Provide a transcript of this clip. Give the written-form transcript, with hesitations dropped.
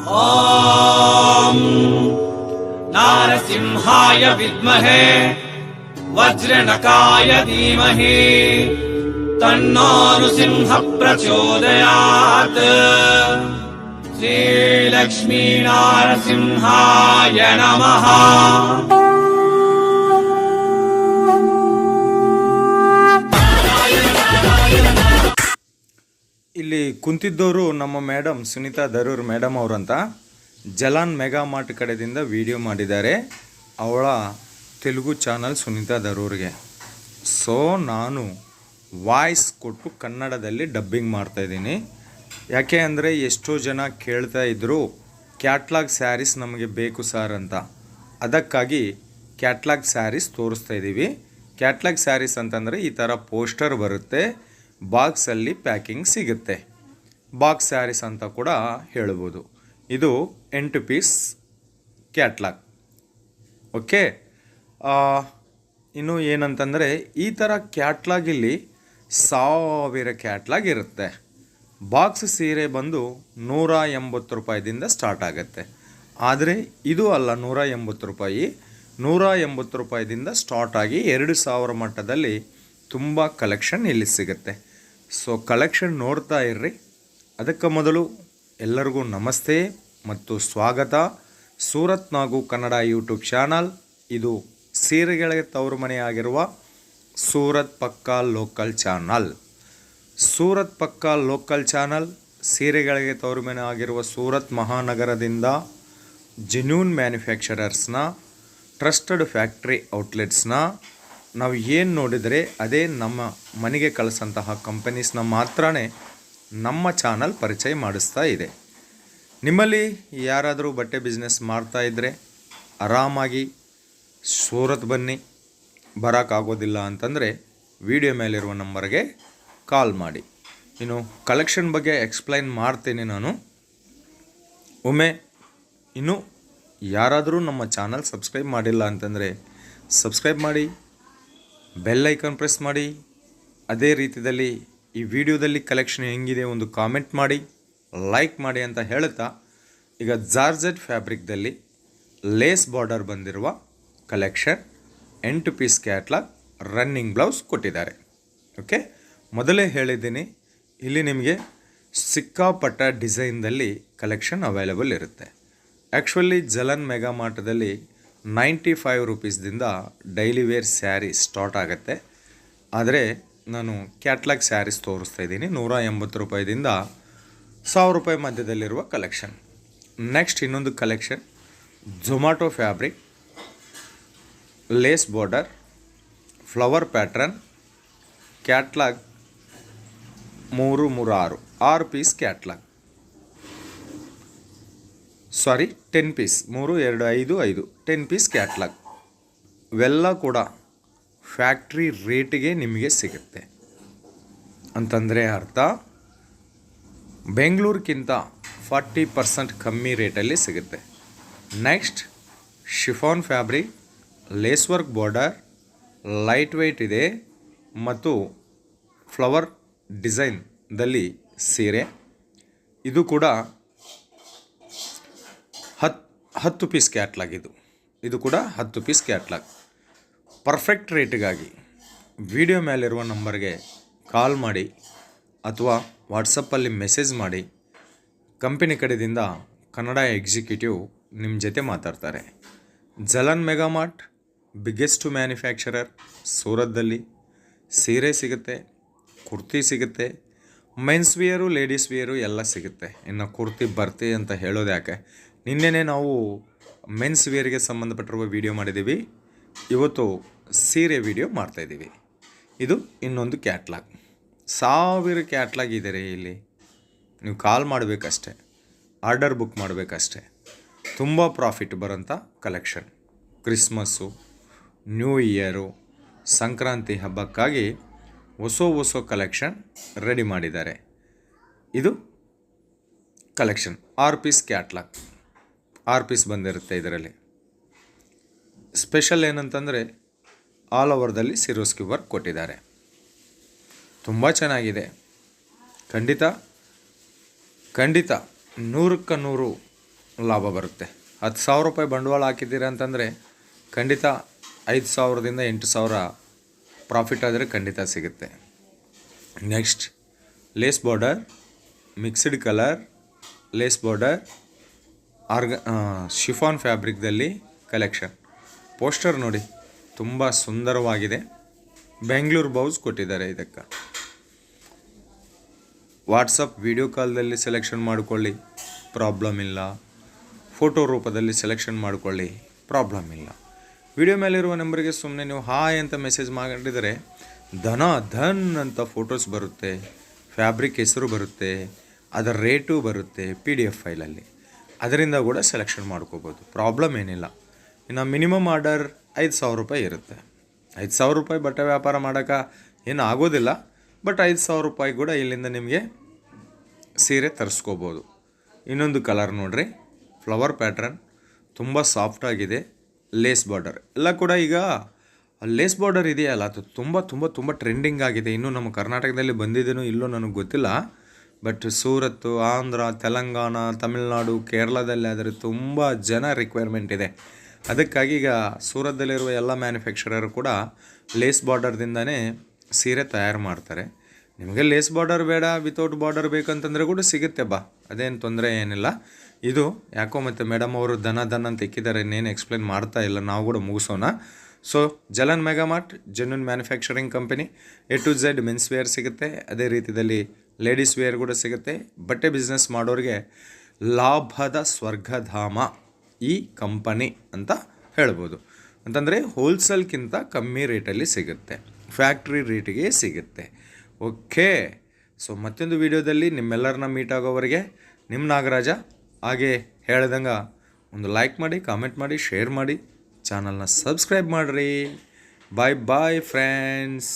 ॐ नारसिंहाय विद्महे वज्रनकाय धीमहि तन्नो नृसिंह प्रचोदयात्। श्रीलक्ष्मी नारसिंहाय नमः। ಇಲ್ಲಿ ಕುಂತಿದ್ದವರು ನಮ್ಮ ಮೇಡಮ್ ಸುನೀತಾ ದರೂರ್ ಮೇಡಮ್ ಅವರಂತ ಜಲಾನ್ ಮೆಗಾ ಮಾರ್ಟ್ ಕಡೆಯಿಂದ ವಿಡಿಯೋ ಮಾಡಿದ್ದಾರೆ. ಅವಳ ತೆಲುಗು ಚಾನಲ್ ಸುನೀತಾ ದರೂರ್ಗೆ. ಸೊ ನಾನು ವಾಯ್ಸ್ ಕೊಟ್ಟು ಕನ್ನಡದಲ್ಲಿ ಡಬ್ಬಿಂಗ್ ಮಾಡ್ತಾಯಿದ್ದೀನಿ. ಯಾಕೆ ಅಂದರೆ ಎಷ್ಟೋ ಜನ ಕೇಳ್ತಾ ಇದ್ದರು ಕ್ಯಾಟ್ಲಾಗ್ ಸ್ಯಾರೀಸ್ ನಮಗೆ ಬೇಕು ಸರ್ ಅಂತ. ಅದಕ್ಕಾಗಿ ಕ್ಯಾಟ್ಲಾಗ್ ಸ್ಯಾರೀಸ್ ತೋರಿಸ್ತಾ ಇದ್ದೀವಿ. ಕ್ಯಾಟ್ಲಾಗ್ ಸ್ಯಾರೀಸ್ ಅಂತಂದರೆ ಈ ಥರ ಪೋಸ್ಟರ್ ಬರುತ್ತೆ, ಬಾಕ್ಸಲ್ಲಿ ಪ್ಯಾಕಿಂಗ್ ಸಿಗುತ್ತೆ. ಬಾಕ್ಸ್ ಸ್ಯಾರೀಸ್ ಅಂತ ಕೂಡ ಹೇಳ್ಬೋದು. ಇದು 8 ಪೀಸ್ ಕ್ಯಾಟ್ಲಾಗ್. ಓಕೆ, ಇನ್ನು ಏನಂತಂದರೆ ಈ ಥರ ಕ್ಯಾಟ್ಲಾಗ್ ಇಲ್ಲಿ 1000 ಕ್ಯಾಟ್ಲಾಗ್ ಇರುತ್ತೆ. ಬಾಕ್ಸ್ ಸೀರೆ ಬಂದು 180 ರೂಪಾಯಿದಿಂದ ಸ್ಟಾರ್ಟ್ ಆಗುತ್ತೆ. ಆದರೆ ಇದು ಅಲ್ಲ, 180 ರೂಪಾಯಿ, 180 ರೂಪಾಯಿದಿಂದ ಸ್ಟಾರ್ಟ್ ಆಗಿ 2000 ಮಟ್ಟದಲ್ಲಿ ತುಂಬ ಕಲೆಕ್ಷನ್ ಇಲ್ಲಿ ಸಿಗುತ್ತೆ. ಸೊ ಕಲೆಕ್ಷನ್ ನೋಡ್ತಾ ಇರ್ರಿ. ಅದಕ್ಕೆ ಮೊದಲು ಎಲ್ಲರಿಗೂ ನಮಸ್ತೆ ಮತ್ತು ಸ್ವಾಗತ. ಸೂರತ್ ನಾಗು ಕನ್ನಡ ಯೂಟ್ಯೂಬ್ ಚಾನಲ್. ಇದು ಸೀರೆಗಳಿಗೆ ತವರು ಮನೆಯಾಗಿರುವ ಸೂರತ್ ಪಕ್ಕಾ ಲೋಕಲ್ ಚಾನಲ್. ಸೂರತ್ ಪಕ್ಕಾ ಲೋಕಲ್ ಚಾನಲ್ ಸೀರೆಗಳಿಗೆ ತವರು ಮನೆ ಆಗಿರುವ ಸೂರತ್ ಮಹಾನಗರದಿಂದ ಜೆನ್ಯೂನ್ ಮ್ಯಾನುಫ್ಯಾಕ್ಚರರ್ಸ್ನ, ಟ್ರಸ್ಟೆಡ್ ಫ್ಯಾಕ್ಟ್ರಿ ಔಟ್ಲೆಟ್ಸ್ನ ನಾವು ಏನು ನೋಡಿದರೆ ಅದೇ ನಮ್ಮ ಮನೆಗೆ ಕಳಿಸಂತಹ ಕಂಪನೀಸ್ನ ಮಾತ್ರನೇ ನಮ್ಮ ಚಾನಲ್ ಪರಿಚಯ ಮಾಡಿಸ್ತಾ ಇದೆ. ನಿಮ್ಮಲ್ಲಿ ಯಾರಾದರೂ ಬಟ್ಟೆ ಬಿಸ್ನೆಸ್ ಮಾಡ್ತಾಯಿದ್ರೆ ಆರಾಮಾಗಿ ಸೂರತ್ ಬನ್ನಿ. ಬರೋಕ್ಕಾಗೋದಿಲ್ಲ ಅಂತಂದರೆ ವಿಡಿಯೋ ಮೇಲಿರುವ ನಂಬರ್ಗೆ ಕಾಲ್ ಮಾಡಿ. ಇನ್ನು ಕಲೆಕ್ಷನ್ ಬಗ್ಗೆ ಎಕ್ಸ್ಪ್ಲೈನ್ ಮಾಡ್ತೀನಿ ನಾನು. ಒಮ್ಮೆ ಇನ್ನು ಯಾರಾದರೂ ನಮ್ಮ ಚಾನಲ್ ಸಬ್ಸ್ಕ್ರೈಬ್ ಮಾಡಿಲ್ಲ ಅಂತಂದರೆ ಸಬ್ಸ್ಕ್ರೈಬ್ ಮಾಡಿ, ಬೆಲ್ ಐಕಾನ್ ಪ್ರೆಸ್ ಮಾಡಿ. ಅದೇ ರೀತಿಯಲ್ಲಿ ಈ ವಿಡಿಯೋದಲ್ಲಿ ಕಲೆಕ್ಷನ್ ಹೆಂಗಿದೆ ಒಂದು ಕಾಮೆಂಟ್ ಮಾಡಿ, ಲೈಕ್ ಮಾಡಿ ಅಂತ ಹೇಳುತ್ತಾ, ಈಗ ಜಾರ್ಜೆಟ್ ಫ್ಯಾಬ್ರಿಕ್ದಲ್ಲಿ ಲೇಸ್ ಬಾರ್ಡರ್ ಬಂದಿರುವ collection 8 piece catalogue running blouse ಕೊಟ್ಟಿದ್ದಾರೆ. ಓಕೆ, ಮೊದಲೇ ಹೇಳಿದ್ದೀನಿ ಇಲ್ಲಿ ನಿಮಗೆ ಸಿಕ್ಕಾಪಟ್ಟ ಡಿಸೈನ್ದಲ್ಲಿ ಕಲೆಕ್ಷನ್ ಅವೈಲೇಬಲ್ ಇರುತ್ತೆ. ಆ್ಯಕ್ಚುಲಿ ಜಲನ್ ಮೆಗಾ ಮಾರ್ಟದಲ್ಲಿ 95 ರೂಪೀಸ್ದಿಂದ ಡೈಲಿ ವೇರ್ ಸ್ಯಾರಿ ಸ್ಟಾರ್ಟ್ ಆಗುತ್ತೆ. ಆದರೆ ನಾನು ಕ್ಯಾಟ್ಲಾಗ್ ಸ್ಯಾರೀಸ್ ತೋರಿಸ್ತಾ ಇದ್ದೀನಿ 180 ರೂಪಾಯಿದಿಂದ 1000 ರೂಪಾಯಿ ಮಧ್ಯದಲ್ಲಿರುವ ಕಲೆಕ್ಷನ್. ನೆಕ್ಸ್ಟ್ ಇನ್ನೊಂದು collection Zomato fabric, lace border, flower pattern, catalogue 6 piece catalogue. Sorry 10 piece, 3, 2, 5, 5 10 piece catalogue. ಇವೆಲ್ಲ ಕೂಡ ಫ್ಯಾಕ್ಟ್ರಿ ರೇಟಿಗೆ ನಿಮಗೆ ಸಿಗುತ್ತೆ ಅಂತಂದರೆ ಅರ್ಥ. ಬೆಂಗಳೂರಿಗಿಂತ 40% ಕಮ್ಮಿ ರೇಟಲ್ಲಿ ಸಿಗುತ್ತೆ. Next chiffon fabric, lace work border, light weight ಇದೆ ಮತ್ತು ಫ್ಲವರ್ ಡಿಸೈನ್ದಲ್ಲಿ ಸೀರೆ. ಇದು ಕೂಡ 10 ಪೀಸ್ ಕ್ಯಾಟ್ಲಾಗ್. ಇದು ಕೂಡ 10 ಪೀಸ್ ಕ್ಯಾಟ್ಲಾಗ್. ಪರ್ಫೆಕ್ಟ್ ರೇಟಿಗಾಗಿ ವಿಡಿಯೋ ಮೇಲಿರುವ ನಂಬರ್ಗೆ ಕಾಲ್ ಮಾಡಿ ಅಥವಾ ವಾಟ್ಸಪ್ಪಲ್ಲಿ ಮೆಸೇಜ್ ಮಾಡಿ. ಕಂಪನಿ ಕಡೆಯಿಂದ ಕನ್ನಡ ಎಕ್ಸಿಕ್ಯೂಟಿವ್ ನಿಮ್ಮ ಜೊತೆ ಮಾತಾಡ್ತಾರೆ. Jalan mega mart biggest manufacturer ಸೂರತ್ದಲ್ಲಿ. ಸೀರೆ ಸಿಗುತ್ತೆ, ಕುರ್ತಿ ಸಿಗುತ್ತೆ, ಮೆನ್ಸ್ ವೇರು, ಲೇಡೀಸ್ ವೇರು ಎಲ್ಲ ಸಿಗುತ್ತೆ. ಇನ್ನು ಕುರ್ತಿ ಬರ್ತಿ ಅಂತ ಹೇಳೋದು ಯಾಕೆ, ನಿನ್ನೆನೇ ನಾವು ಮೆನ್ಸ್ ವೇರ್ಗೆ ಸಂಬಂಧಪಟ್ಟಿರುವ ವಿಡಿಯೋ ಮಾಡಿದ್ದೀವಿ. ಇವತ್ತು ಸೀರೆ ವಿಡಿಯೋ ಮಾಡ್ತಾಯಿದ್ದೀವಿ. ಇದು ಇನ್ನೊಂದು ಕ್ಯಾಟ್ಲಾಗ್. 1000 ಕ್ಯಾಟ್ಲಾಗ್ ಇದೆ ರೀ ಇಲ್ಲಿ. ನೀವು ಕಾಲ್ ಮಾಡಬೇಕಷ್ಟೆ, ಆರ್ಡರ್ ಬುಕ್ ಮಾಡಬೇಕಷ್ಟೆ. ತುಂಬ ಪ್ರಾಫಿಟ್ ಬರೋಂಥ collection. Christmas, new year, Sankranti ಹಬ್ಬಕ್ಕಾಗಿ ಹೊಸ ಕಲೆಕ್ಷನ್ ರೆಡಿ ಮಾಡಿದ್ದಾರೆ. ಇದು ಕಲೆಕ್ಷನ್ 6 ಪೀಸ್ ಕ್ಯಾಟ್ಲಾಗ್. 6 ಪೀಸ್ ಬಂದಿರುತ್ತೆ ಇದರಲ್ಲಿ. ಸ್ಪೆಷಲ್ ಏನಂತಂದರೆ ಆಲ್ ಓವರ್ದಲ್ಲಿ ಸಿರೋಸ್ಕಿ ವರ್ಕ್ ಕೊಟ್ಟಿದ್ದಾರೆ. ತುಂಬ ಚೆನ್ನಾಗಿದೆ. ಖಂಡಿತ 100ಕ್ಕೆ 100 ಲಾಭ ಬರುತ್ತೆ. 10,000 ರೂಪಾಯಿ ಬಂಡವಾಳ ಹಾಕಿದ್ದೀರ ಅಂತಂದರೆ ಖಂಡಿತ 5,000ದಿಂದ 8,000 ಪ್ರಾಫಿಟ್ ಆದರೆ ಖಂಡಿತ ಸಿಗುತ್ತೆ. Next lace border, mixed colour lace border, chiffon ಫ್ಯಾಬ್ರಿಕ್ದಲ್ಲಿ ಕಲೆಕ್ಷನ್. ಪೋಸ್ಟರ್ ನೋಡಿ ತುಂಬ ಸುಂದರವಾಗಿದೆ. ಬೆಂಗಳೂರು ಬ್ಲೌಸ್ ಕೊಟ್ಟಿದ್ದಾರೆ ಇದಕ್ಕೆ. ವಾಟ್ಸಪ್ ವಿಡಿಯೋ ಕಾಲ್ದಲ್ಲಿ ಸೆಲೆಕ್ಷನ್ ಮಾಡಿಕೊಳ್ಳಿ, ಪ್ರಾಬ್ಲಮ್ ಇಲ್ಲ. ಫೋಟೋ ರೂಪದಲ್ಲಿ ಸೆಲೆಕ್ಷನ್ ಮಾಡಿಕೊಳ್ಳಿ, ಪ್ರಾಬ್ಲಮ್ ಇಲ್ಲ. ವಿಡಿಯೋ ಮೇಲಿರುವ ನಂಬರಿಗೆ ಸುಮ್ಮನೆ ನೀವು ಹಾಯ್ ಅಂತ ಮೆಸೇಜ್ ಮಾಡಿದರೆ ಧನ್ ಅಂತ ಫೋಟೋಸ್ ಬರುತ್ತೆ, ಫ್ಯಾಬ್ರಿಕ್ ಹೆಸರು ಬರುತ್ತೆ, ಅದರ ರೇಟು ಬರುತ್ತೆ PDF ಫೈಲಲ್ಲಿ. ಅದರಿಂದ ಕೂಡ ಸೆಲೆಕ್ಷನ್ ಮಾಡ್ಕೋಬೋದು, ಪ್ರಾಬ್ಲಮ್ ಏನಿಲ್ಲ. ಇನ್ನು ಮಿನಿಮಮ್ ಆರ್ಡರ್ 5,000 ರೂಪಾಯಿ ಇರುತ್ತೆ. 5,000 ರೂಪಾಯಿ ಬಟ್ಟೆ ವ್ಯಾಪಾರ ಮಾಡೋಕ್ಕೆ ಏನು ಆಗೋದಿಲ್ಲ, ಬಟ್ 5,000 ರೂಪಾಯಿ ಕೂಡ ಇಲ್ಲಿಂದ ನಿಮಗೆ ಸೀರೆ ತರಿಸ್ಕೋಬೋದು. ಇನ್ನೊಂದು ಕಲರ್ ನೋಡ್ರಿ, ಫ್ಲವರ್ ಪ್ಯಾಟ್ರನ್, ತುಂಬ ಸಾಫ್ಟಾಗಿದೆ. ಲೇಸ್ ಬಾರ್ಡರ್ ಎಲ್ಲ ಕೂಡ ಈಗ ಲೇಸ್ ಬಾರ್ಡರ್ ಇದೆಯಲ್ಲ, ಅದು ತುಂಬ ತುಂಬ ತುಂಬ ಟ್ರೆಂಡಿಂಗ್ ಆಗಿದೆ. ಇನ್ನೂ ನಮ್ಮ ಕರ್ನಾಟಕದಲ್ಲಿ ಬಂದಿದ್ದೇನೋ ಇಲ್ಲೋ ನನಗೆ ಗೊತ್ತಿಲ್ಲ, ಬಟ್ ಸೂರತ್ತು, ಆಂಧ್ರ, ತೆಲಂಗಾಣ, ತಮಿಳ್ನಾಡು, ಕೇರಳದಲ್ಲಿ ಆದರೆ ತುಂಬ ಜನ ರಿಕ್ವೈರ್ಮೆಂಟ್ ಇದೆ. ಅದಕ್ಕಾಗಿ ಈಗ ಸೂರತ್ತದಲ್ಲಿರುವ ಎಲ್ಲ ಮ್ಯಾನುಫ್ಯಾಕ್ಚರರು ಕೂಡ ಲೇಸ್ ಬಾರ್ಡರ್ದಿಂದನೇ ಸೀರೆ ತಯಾರು ಮಾಡ್ತಾರೆ. ನಿಮಗೆ ಲೇಸ್ ಬಾರ್ಡರ್ ಬೇಡ, ವಿತೌಟ್ ಬಾರ್ಡರ್ ಬೇಕಂತಂದರೆ ಕೂಡ ಸಿಗುತ್ತೆ ಬಾ, ಅದೇನು ತೊಂದರೆ ಏನಿಲ್ಲ. ಇದು ಯಾಕೋ ಮತ್ತು ಮೇಡಮ್ ಅವರು ದನ ಅಂತ ಇಕ್ಕಿದ್ದಾರೆ, ಇನ್ನೇನು ಎಕ್ಸ್ಪ್ಲೇನ್ ಮಾಡ್ತಾ ಇಲ್ಲ, ನಾವು ಕೂಡ ಮುಗಿಸೋಣ. So Jalan mega mart genuine manufacturing company. A to Z men's wear ಸಿಗುತ್ತೆ, ಅದೇ ರೀತಿಯಲ್ಲಿ ಲೇಡೀಸ್ ವೇರ್ ಕೂಡ ಸಿಗುತ್ತೆ. ಬಟ್ಟೆ ಬಿಸ್ನೆಸ್ ಮಾಡೋರಿಗೆ ಲಾಭದ ಸ್ವರ್ಗಧಾಮ ಈ ಕಂಪನಿ ಅಂತ ಹೇಳ್ಬೋದು. ಅಂತಂದರೆ ಹೋಲ್ಸೇಲ್ಗಿಂತ ಕಮ್ಮಿ ರೇಟಲ್ಲಿ ಸಿಗುತ್ತೆ, ಫ್ಯಾಕ್ಟ್ರಿ ರೇಟಿಗೆ ಸಿಗುತ್ತೆ. ಓಕೆ, ಸೊ ಮತ್ತೊಂದು ವಿಡಿಯೋದಲ್ಲಿ ನಿಮ್ಮೆಲ್ಲರನ್ನ ಮೀಟ್ ಆಗೋವರೆಗೆ ನಿಮ್ಮ ನಾಗರಾಜ. ಹಾಗೆ ಹೇಳ್ದಂಗೆ ಒಂದು ಲೈಕ್ ಮಾಡಿ, ಕಾಮೆಂಟ್ ಮಾಡಿ, ಶೇರ್ ಮಾಡಿ, ಚಾನಲ್ನ ಸಬ್ಸ್ಕ್ರೈಬ್ ಮಾಡಿರಿ. ಬಾಯ್ ಬಾಯ್ ಫ್ರೆಂಡ್ಸ್.